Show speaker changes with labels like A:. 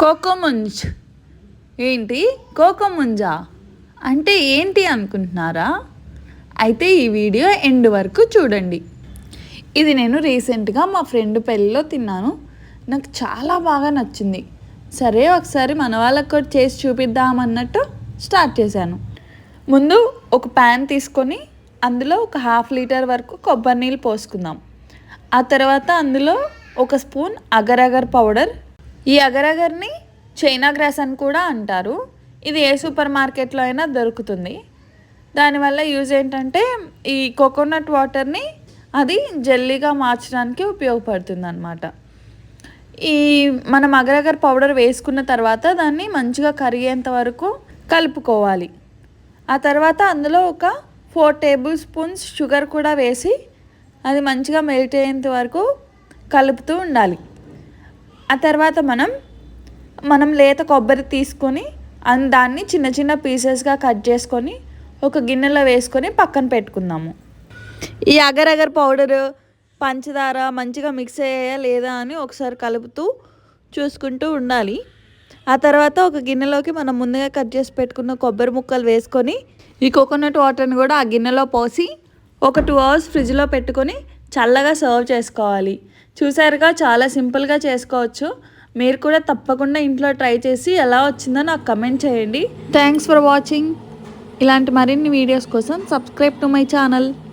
A: కోకోముంజ్ ఏంటి? కోకోముంజా అంటే ఏంటి అనుకుంటున్నారా? అయితే ఈ వీడియో ఎండ్ వరకు చూడండి. ఇది నేను రీసెంట్గా మా ఫ్రెండ్ పెళ్ళిలో తిన్నాను. నాకు చాలా బాగా నచ్చింది. సరే ఒకసారి మన వాళ్ళకు కూడా చేసి చూపిద్దామన్నట్టు స్టార్ట్ చేశాను. ముందు ఒక ప్యాన్ తీసుకొని అందులో ఒక 1/2 లీటర్ వరకు కొబ్బరి నీళ్ళు పోసుకుందాం. ఆ తర్వాత అందులో ఒక స్పూన్ అగర్ పౌడర్. ఈ అగర్ని చైనా గ్రాస్ అని కూడా అంటారు. ఇది ఏ సూపర్ మార్కెట్లో అయినా దొరుకుతుంది. దానివల్ల యూజ్ ఏంటంటే ఈ కోకోనట్ వాటర్ని అది జెల్లీగా మార్చడానికి ఉపయోగపడుతుంది అన్నమాట. ఈ మనం అగర్ పౌడర్ వేసుకున్న తర్వాత దాన్ని మంచిగా కరిగేంత వరకు కలుపుకోవాలి. ఆ తర్వాత అందులో ఒక 4 టేబుల్ స్పూన్స్ షుగర్ కూడా వేసి అది మంచిగా మెల్ట్ అయ్యేంత వరకు కలుపుతూ ఉండాలి. ఆ తర్వాత మనం లేత కొబ్బరి తీసుకొని దాన్ని చిన్న చిన్న పీసెస్గా కట్ చేసుకొని ఒక గిన్నెలో వేసుకొని పక్కన పెట్టుకుందాము. ఈ అగర్ పౌడరు పంచదార మంచిగా మిక్స్ అయ్యాయా లేదా అని ఒకసారి కలుపుతూ చూసుకుంటూ ఉండాలి. ఆ తర్వాత ఒక గిన్నెలోకి మనం ముందుగా కట్ చేసి పెట్టుకున్న కొబ్బరి ముక్కలు వేసుకొని ఈ కోకోనట్ వాటర్ని కూడా ఆ గిన్నెలో పోసి ఒక 2 అవర్స్ ఫ్రిడ్జ్లో పెట్టుకొని చల్లగా సర్వ్ చేసుకోవాలి. చూసారుగా, చాలా సింపుల్గా చేసుకోవచ్చు. మీరు కూడా తప్పకుండా ఇంట్లో ట్రై చేసి ఎలా వచ్చిందో నాకు కమెంట్ చేయండి. Thanks for watching. ఇలాంటి మరిన్ని వీడియోస్ కోసం సబ్స్క్రైబ్ టు మై ఛానల్.